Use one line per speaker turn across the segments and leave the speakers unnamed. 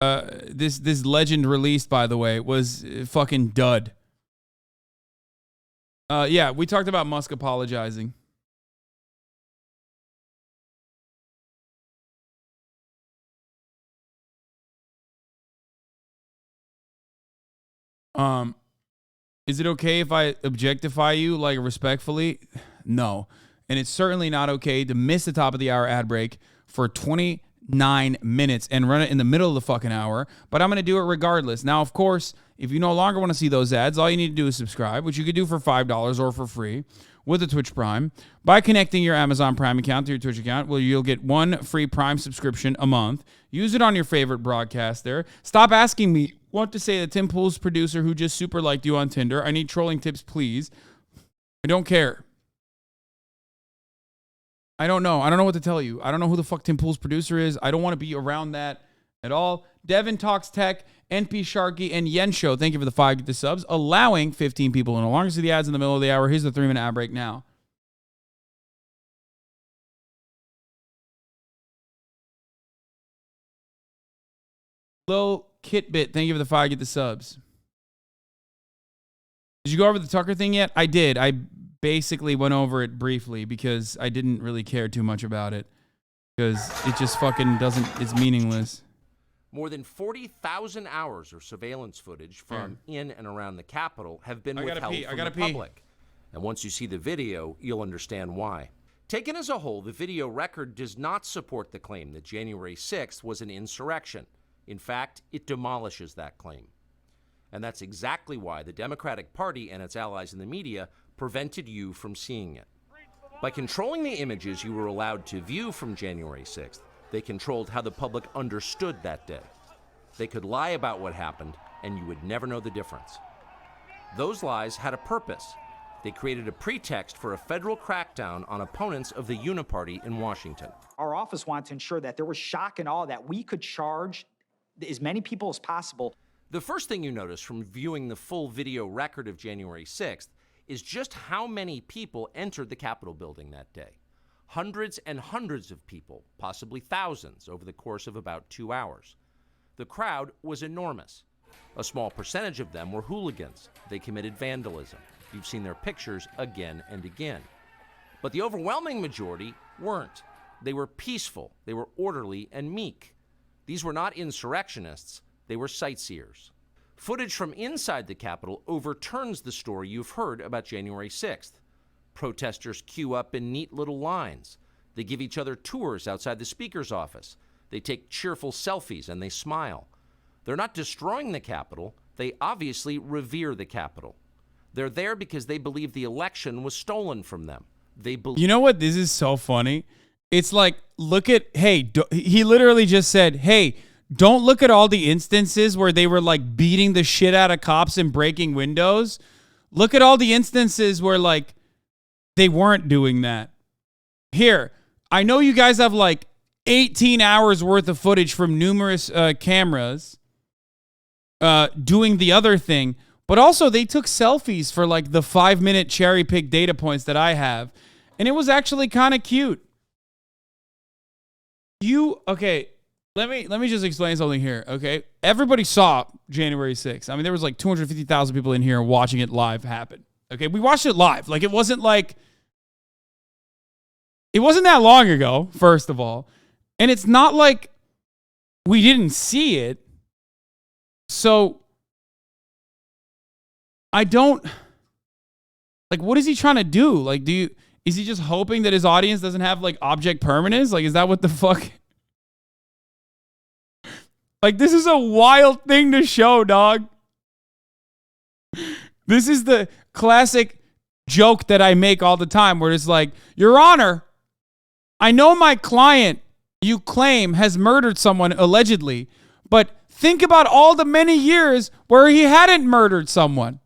this legend released, by the way, was fucking dud. Yeah, we talked about Musk apologizing. Is it okay if I objectify you, like, respectfully? No. And it's certainly not okay to miss the top of the hour ad break for 29 minutes and run it in the middle of the fucking hour. But I'm going to do it regardless. Now, of course, if you no longer want to see those ads, all you need to do is subscribe, which you could do for $5 or for free with the Twitch Prime by connecting your Amazon Prime account to your Twitch account, where you'll get one free Prime subscription a month. Use it on your favorite broadcaster. Stop asking me what to say to Tim Pool's producer who just super liked you on Tinder. I need trolling tips, please. I don't care. I don't know. I don't know what to tell you. I don't know who the fuck Tim Pool's producer is. I don't want to be around that at all. Devin Talks Tech, NP Sharky, and Yen Show. Thank you for the 5 Get the subs, allowing 15 people to no longer see the ads in the middle of the hour. Here's the 3-minute ad break now. Lil Kitbit, thank you for the 5 Get the subs. Did you go over the Tucker thing yet? I did. I basically went over it briefly because I didn't really care too much about it because it just fucking doesn't, it's meaningless.
More than 40,000 hours of surveillance footage from in and around the Capitol have been withheld from the public. And once you see the video, you'll understand why. Taken as a whole, the video record does not support the claim that January 6th was an insurrection. In fact, it demolishes that claim. And that's exactly why the Democratic Party and its allies in the media prevented you from seeing it. By controlling the images you were allowed to view from January 6th, they controlled how the public understood that day. They could lie about what happened, and you would never know the difference. Those lies had a purpose. They created a pretext for a federal crackdown on opponents of the Uniparty in Washington.
Our office wanted to ensure that there was shock and awe, that we could charge as many people as possible.
The first thing you notice from viewing the full video record of January 6th is just how many people entered the Capitol building that day. Hundreds and hundreds of people, possibly thousands, over the course of about 2 hours. The crowd was enormous. A small percentage of them were hooligans. They committed vandalism. You've seen their pictures again and again. But the overwhelming majority weren't. They were peaceful. They were orderly and meek. These were not insurrectionists. They were sightseers. Footage from inside the Capitol overturns the story you've heard about January 6th. Protesters queue up in neat little lines. They give each other tours outside the Speaker's office. They take cheerful selfies and they smile. They're not destroying the Capitol. They obviously revere the Capitol. They're there because they believe the election was stolen from them. They believe.
You know what? This is so funny. It's like, look at, hey, he literally just said, hey, don't look at all the instances where they were like beating the shit out of cops and breaking windows. Look at all the instances where like they weren't doing that. Here, I know you guys have like 18 hours worth of footage from numerous cameras doing the other thing, but also they took selfies for like the 5-minute cherry pick data points that I have, and it was actually kind of cute. Okay, let me just explain something here, okay? Everybody saw January 6th. I mean, there was like 250,000 people in here watching it live happen. Okay, we watched it live. Like, it wasn't that long ago, first of all. And it's not like we didn't see it. So, I don't, like, what is he trying to do? Like, is he just hoping that his audience doesn't have, like, object permanence? Like, is that what the fuck? Like, this is a wild thing to show, dog. This is the classic joke that I make all the time where it's like, Your Honor, I know my client, you claim, has murdered someone allegedly, but think about all the many years where he hadn't murdered someone.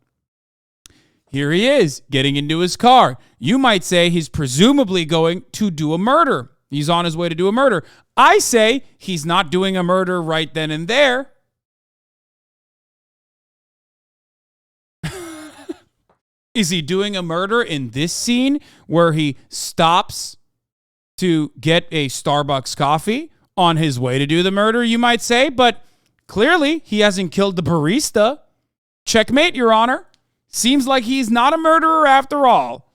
Here he is, getting into his car. You might say he's presumably going to do a murder. He's on his way to do a murder. I say he's not doing a murder right then and there. Is he doing a murder in this scene where he stops to get a Starbucks coffee on his way to do the murder, you might say? But Clearly, he hasn't killed the barista. Checkmate, Your Honor. Seems like he's not a murderer after all.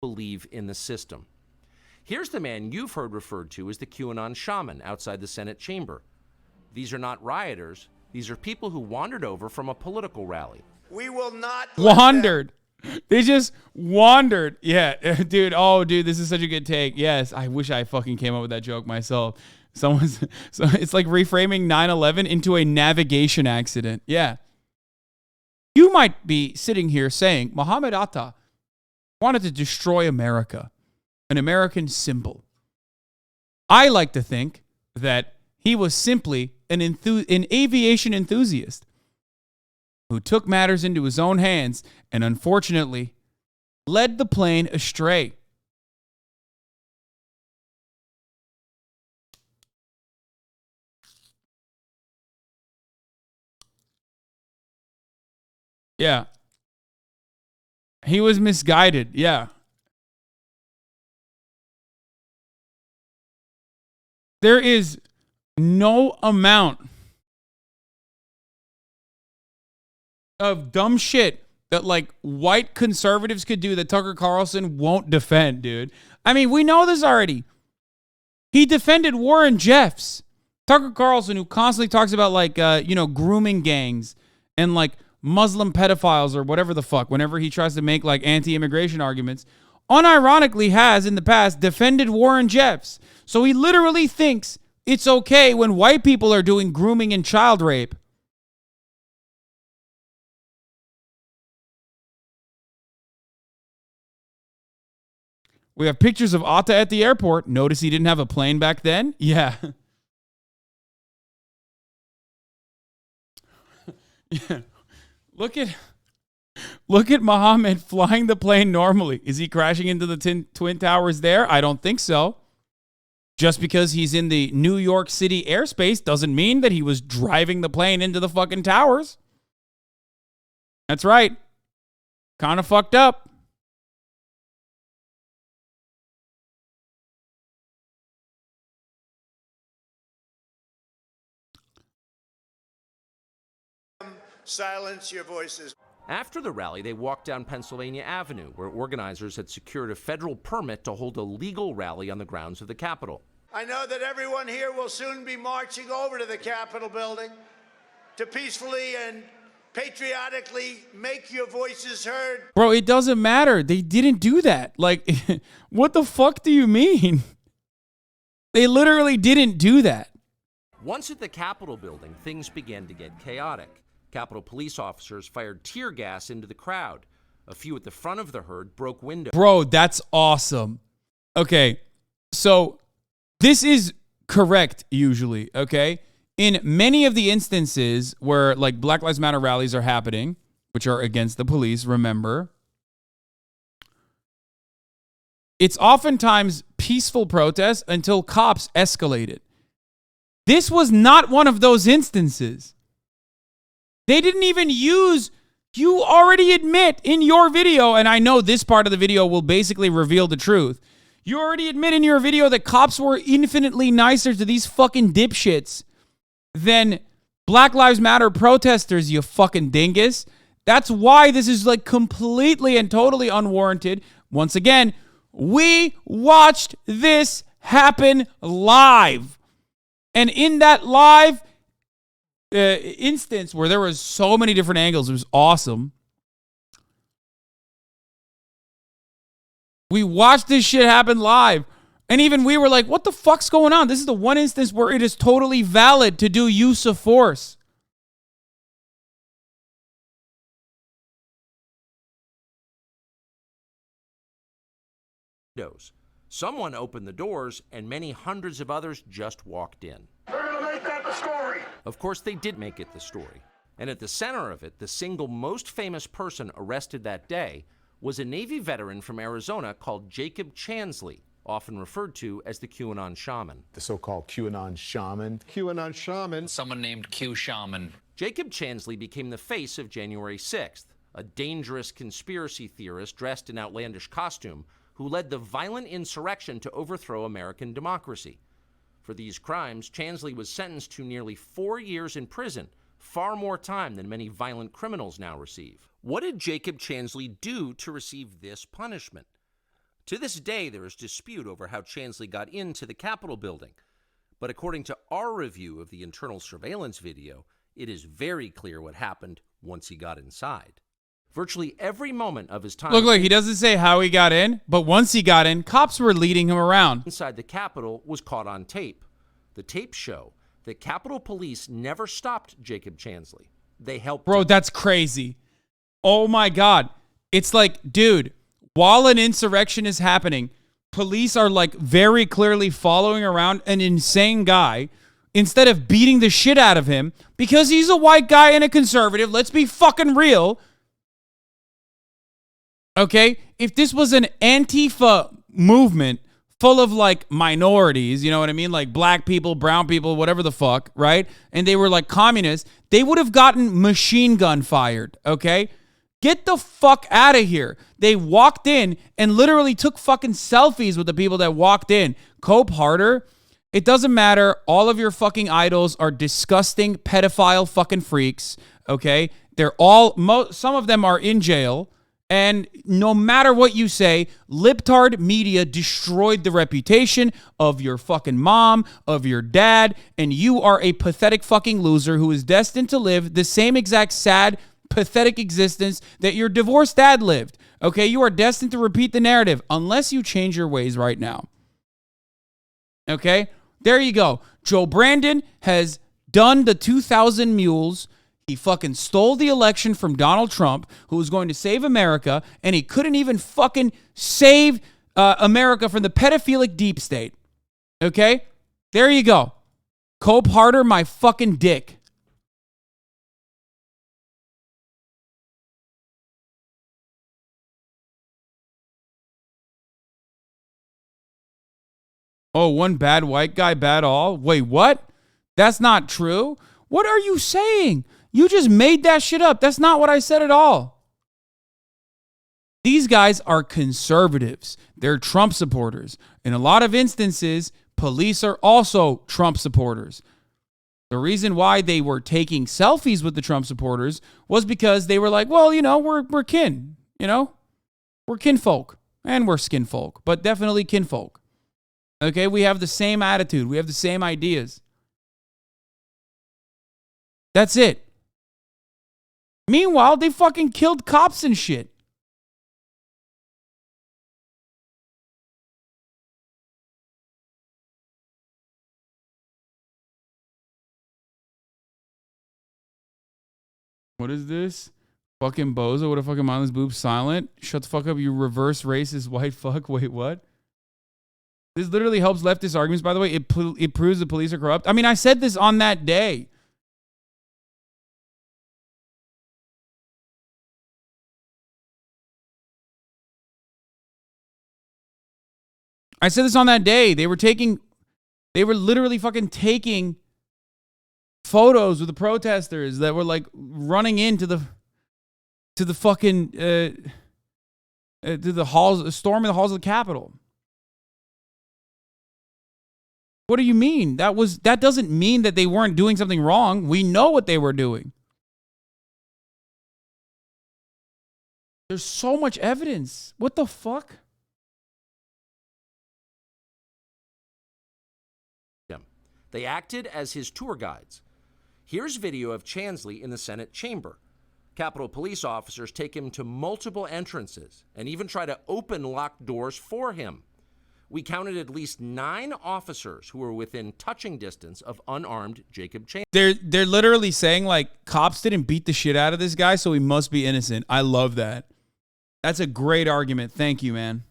Believe in the system. Here's the man you've heard referred to as the QAnon shaman outside the Senate chamber. These are not rioters. These are people who wandered over from a political rally.
We will not
wandered. They just wandered. Yeah, dude. Oh, dude, this is such a good take. Yes, I wish I fucking came up with that joke myself. So it's like reframing 9/11 into a navigation accident. Yeah. You might be sitting here saying Muhammad Atta wanted to destroy America, an American symbol. I like to think that he was simply an aviation enthusiast who took matters into his own hands and unfortunately led the plane astray. Yeah. He was misguided. Yeah. There is no amount of dumb shit that like white conservatives could do that Tucker Carlson won't defend, dude. I mean, we know this already. He defended Warren Jeffs. Tucker Carlson, who constantly talks about like, grooming gangs and like Muslim pedophiles or whatever the fuck, whenever he tries to make like anti-immigration arguments, unironically has in the past defended Warren Jeffs. So he literally thinks it's okay when white people are doing grooming and child rape. We have pictures of Atta at the airport. Notice he didn't have a plane back then? Yeah. Yeah. Look at Muhammad flying the plane normally. Is he crashing into the Twin Towers there? I don't think so. Just because he's in the New York City airspace doesn't mean that he was driving the plane into the fucking towers. That's right. Kind of fucked up.
silence your voices.
After the rally, they walked down Pennsylvania Avenue, where organizers had secured a federal permit to hold a legal rally on the grounds of the Capitol.
I know that everyone here will soon be marching over to the Capitol building to peacefully and patriotically make your voices heard.
Bro, it doesn't matter. They didn't do that. Like, what the fuck do you mean? They literally didn't do that.
Once at the Capitol building, things began to get chaotic. Capitol police officers fired tear gas into the crowd. A few at the front of the herd broke windows.
Bro, that's awesome. Okay, so this is correct usually, okay? In many of the instances where like Black Lives Matter rallies are happening, which are against the police, remember, it's oftentimes peaceful protests until cops escalate it. This was not one of those instances. They didn't even use, you already admit in your video, and I know this part of the video will basically reveal the truth. You already admit in your video that cops were infinitely nicer to these fucking dipshits than Black Lives Matter protesters, you fucking dingus. That's why this is like completely and totally unwarranted. Once again, we watched this happen live. And in that live instance where there was so many different angles, it was awesome. We watched this shit happen live. And even we were like, what the fuck's going on? This is the one instance where it is totally valid to do use of force.
Someone opened the doors, and many hundreds of others just walked in.
They're going to make that the story.
Of course, they did make it the story. And at the center of it, the single most famous person arrested that day was a Navy veteran from Arizona called Jacob Chansley, often referred to as the QAnon shaman.
The so-called QAnon shaman.
QAnon shaman.
Someone named Q Shaman.
Jacob Chansley became the face of January 6th, a dangerous conspiracy theorist dressed in outlandish costume who led the violent insurrection to overthrow American democracy. For these crimes, Chansley was sentenced to nearly 4 years in prison, far more time than many violent criminals now receive. What did Jacob Chansley do to receive this punishment? To this day, there is dispute over how Chansley got into the Capitol building. But according to our review of the internal surveillance video, it is very clear what happened once he got inside. Virtually every moment of his time...
Look, he doesn't say how he got in, but once he got in, cops were leading him around.
...inside the Capitol was caught on tape. The tapes show that Capitol Police never stopped Jacob Chansley. They helped
Bro,
him.
that's crazy. Oh, my God. It's like, dude, while an insurrection is happening, police are, like, very clearly following around an insane guy instead of beating the shit out of him because he's a white guy and a conservative. Let's be fucking real. Okay? If this was an Antifa movement full of, like, minorities, you know what I mean? Like black people, brown people, whatever the fuck, right? And they were, like, communists, they would have gotten machine gun fired, okay? Get the fuck out of here. They walked in and literally took fucking selfies with the people that walked in. Cope harder. It doesn't matter. All of your fucking idols are disgusting pedophile fucking freaks, okay? They're all, some of them are in jail. And no matter what you say, libtard media destroyed the reputation of your fucking mom, of your dad, and you are a pathetic fucking loser who is destined to live the same exact sad, pathetic existence that your divorced dad lived. Okay, you are destined to repeat the narrative unless you change your ways right now. Okay, there you go. Joe Brandon has done the 2,000 mules. He fucking stole the election from Donald Trump, who was going to save America, and he couldn't even fucking save America from the pedophilic deep state. Okay? There you go. Cope harder, my fucking dick. Oh, one bad white guy, bad all? Wait, what? That's not true? What are you saying? You just made that shit up. That's not what I said at all. These guys are conservatives. They're Trump supporters. In a lot of instances, police are also Trump supporters. The reason why they were taking selfies with the Trump supporters was because they were like, well, you know, we're kin, you know? We're kinfolk. And we're skinfolk, but definitely kinfolk. Okay, we have the same attitude. We have the same ideas. That's it. Meanwhile, they fucking killed cops and shit. What is this? Fucking bozo with a fucking mindless boob silent. Shut the fuck up, you reverse racist white fuck. Wait, what? This literally helps leftist arguments, by the way. It proves the police are corrupt. I mean, I said this on that day. I said this on that day. They were literally fucking taking photos with the protesters that were like running into the fucking to the halls, storming the halls of the Capitol. What do you mean? That doesn't mean that they weren't doing something wrong. We know what they were doing. There's so much evidence. What the fuck?
They acted as his tour guides. Here's video of Chansley in the Senate chamber. Capitol Police officers take him to multiple entrances and even try to open locked doors for him. We counted at least 9 officers who were within touching distance of unarmed Jacob Chansley.
They're literally saying, like, cops didn't beat the shit out of this guy, so he must be innocent. I love that. That's a great argument. Thank you, man.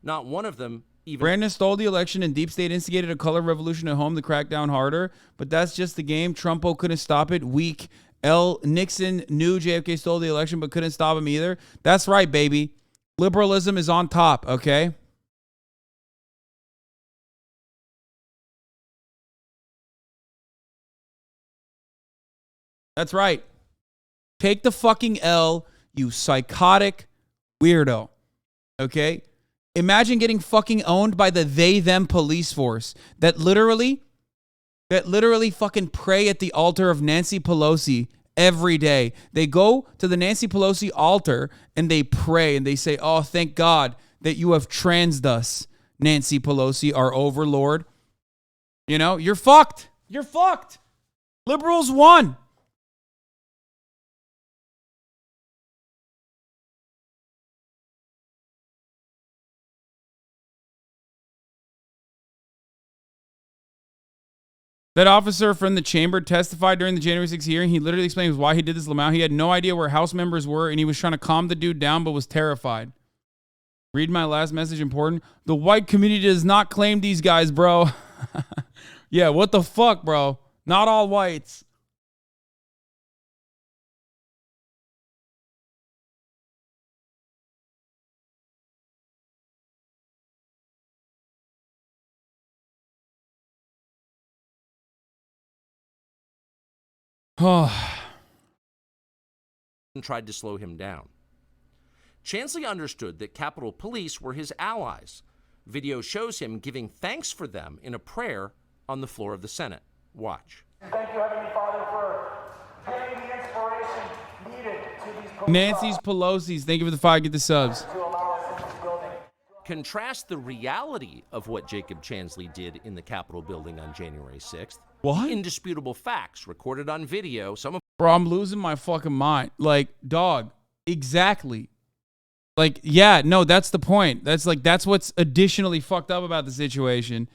Not one of them even...
Brandon stole the election and deep state instigated a color revolution at home to crack down harder, but that's just the game. Trumpo couldn't stop it. Weak. Nixon knew JFK stole the election but couldn't stop him either. That's right, baby. Liberalism is on top, okay? That's right. Take the fucking L, you psychotic weirdo. Okay? Imagine getting fucking owned by the they-them police force that literally fucking pray at the altar of Nancy Pelosi every day. They go to the Nancy Pelosi altar and they pray and they say, oh, thank God that you have transed us, Nancy Pelosi, our overlord. You know, you're fucked. You're fucked. Liberals won. That officer from the chamber testified during the January 6th hearing. He literally explains why he did this. Lamau. He had no idea where House members were, and he was trying to calm the dude down, but was terrified. Read my last message, important. The white community does not claim these guys, bro. Yeah, what the fuck, bro? Not all whites.
And tried to slow him down. Chansley understood that Capitol Police were his allies. Video shows him giving thanks for them in a prayer on the floor of the Senate. Watch.
Thank you, Heavenly Father, for giving the inspiration needed to these
Nancy's Pelosi's. Thank you for the 5. Get the subs.
to allow us in this building.
Contrast the reality of what Jacob Chansley did in the Capitol building on January 6th.
What?
The indisputable facts recorded on video, some of
Bro, I'm losing my fucking mind. Like, dog, exactly. Like, yeah, no, that's the point. That's what's additionally fucked up about the situation.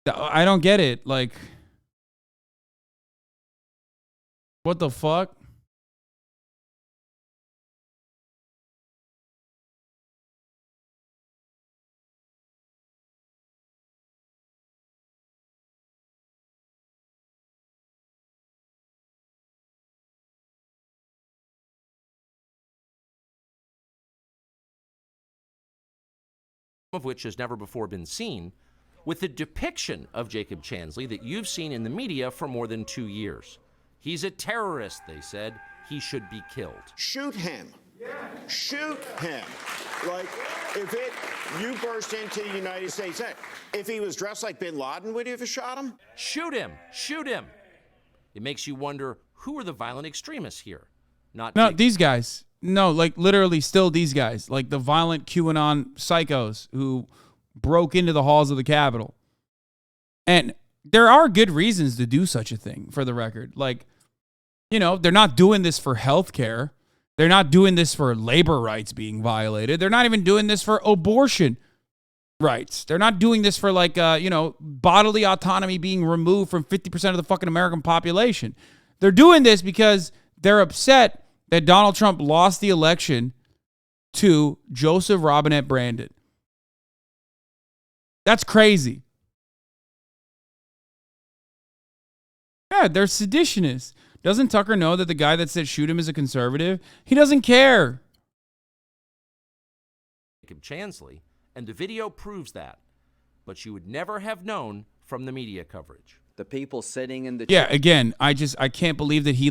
I don't get it. Like, what the fuck?
of which has never before been seen, with the depiction of Jacob Chansley that you've seen in the media for more than 2 years. He's a terrorist, they said. He should be killed.
Shoot him. Shoot him. Like, you burst into the United States, if he was dressed like bin Laden, would you have shot him?
Shoot him. Shoot him. It makes you wonder, who are the violent extremists here?
No,
Jacob.
these guys. No, like literally still these guys. Like the violent QAnon psychos who broke into the halls of the Capitol. And there are good reasons to do such a thing, for the record. Like, you know, they're not doing this for healthcare. They're not doing this for labor rights being violated. They're not even doing this for abortion rights. They're not doing this for, like, bodily autonomy being removed from 50% of the fucking American population. They're doing this because they're upset that Donald Trump lost the election to Joseph Robinette Brandon. That's crazy. Yeah, they're seditionists. Doesn't Tucker know that the guy that said shoot him is a conservative? He doesn't care.
Jacob Chansley, and the video proves that. But you would never have known from the media coverage.
The people sitting in the
Again, I can't believe that he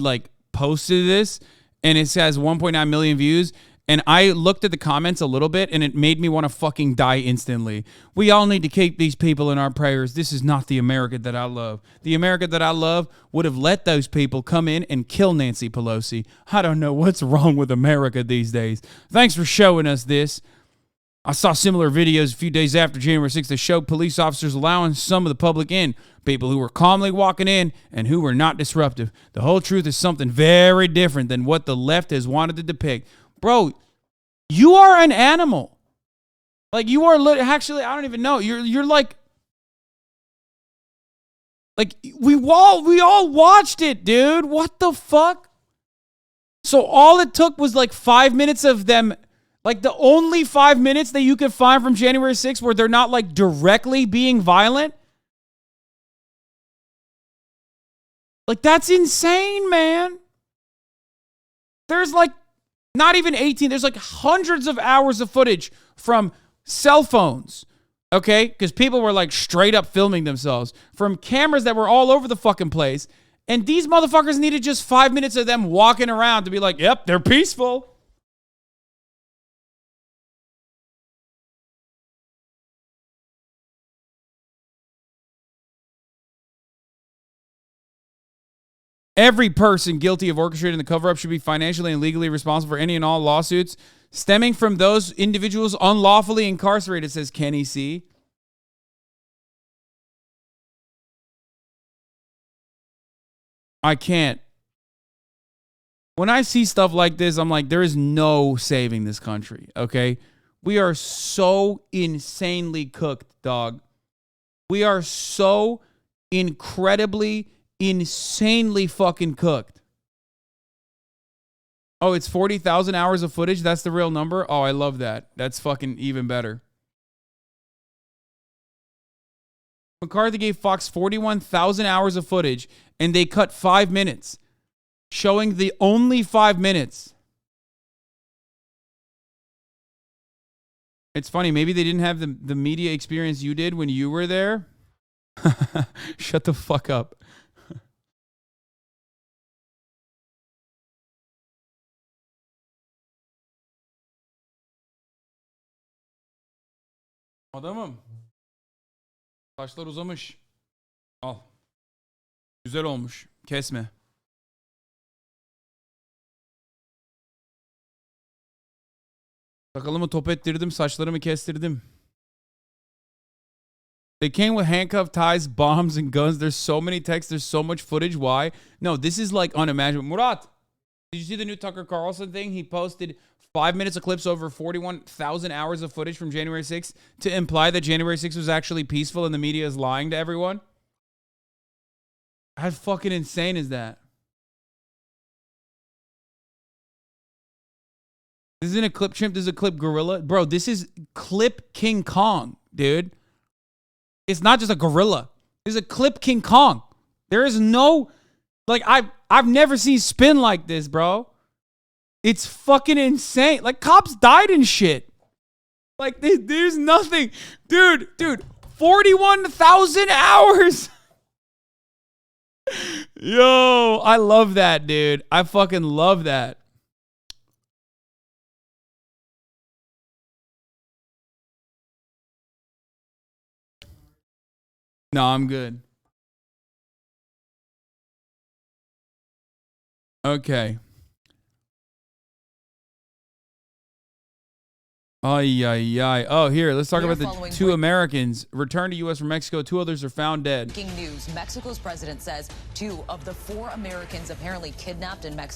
posted this and it has 1.9 million views. And I looked at the comments a little bit and it made me want to fucking die instantly. We all need to keep these people in our prayers. This is not the America that I love. The America that I love would have let those people come in and kill Nancy Pelosi. I don't know what's wrong with America these days. Thanks for showing us this. I saw similar videos a few days after January 6th that showed police officers allowing some of the public in, people who were calmly walking in and who were not disruptive. The whole truth is something very different than what the left has wanted to depict. Bro, you are an animal. Like, you are actually, I don't even know. You're like we all watched it, dude. What the fuck? So all it took was 5 minutes of them. Like, the only 5 minutes that you could find from January 6th where they're not, directly being violent? That's insane, man. There's, not even 18. There's, hundreds of hours of footage from cell phones, okay? Because people were, straight up filming themselves. From cameras that were all over the fucking place. And these motherfuckers needed just 5 minutes of them walking around to be like, yep, they're peaceful. Every person guilty of orchestrating the cover-up should be financially and legally responsible for any and all lawsuits stemming from those individuals unlawfully incarcerated, says Kenny C. I can't. When I see stuff like this, I'm like, there is no saving this country, okay? We are so insanely cooked, dog. We are so incredibly, insanely fucking cooked. Oh, it's 40,000 hours of footage? That's the real number? Oh, I love that. That's fucking even better. McCarthy gave Fox 41,000 hours of footage, and they cut 5 minutes, showing the only 5 minutes. It's funny. Maybe they didn't have the media experience you did when you were there. Shut the fuck up. Adamım. Saçlar uzamış. Al. Güzel olmuş. Kesme. Sakalımı top ettirdim, saçlarımı kestirdim. They came with handcuff ties, bombs, and guns. There's so many texts. There's so much footage. Why? No, this is like unimaginable. Murat, did you see the new Tucker Carlson thing? He posted 5 minutes of clips over 41,000 hours of footage from January 6th to imply that January 6th was actually peaceful and the media is lying to everyone. How fucking insane is that? This isn't a clip chimp. This is a clip gorilla. Bro, this is clip King Kong, dude. It's not just a gorilla. This is a clip King Kong. There is no, like, I've never seen spin like this, bro. It's fucking insane. Like, cops died and shit. Like, there's nothing. Dude, 41,000 hours. Yo, I love that, dude. I fucking love that. No, I'm good. Okay. Ay, ay, ay. Oh, here, let's talk about the two Americans returned to U.S. from Mexico. 2 others are found dead.
Breaking news. Mexico's president says 2 of the 4 Americans apparently kidnapped in Mexico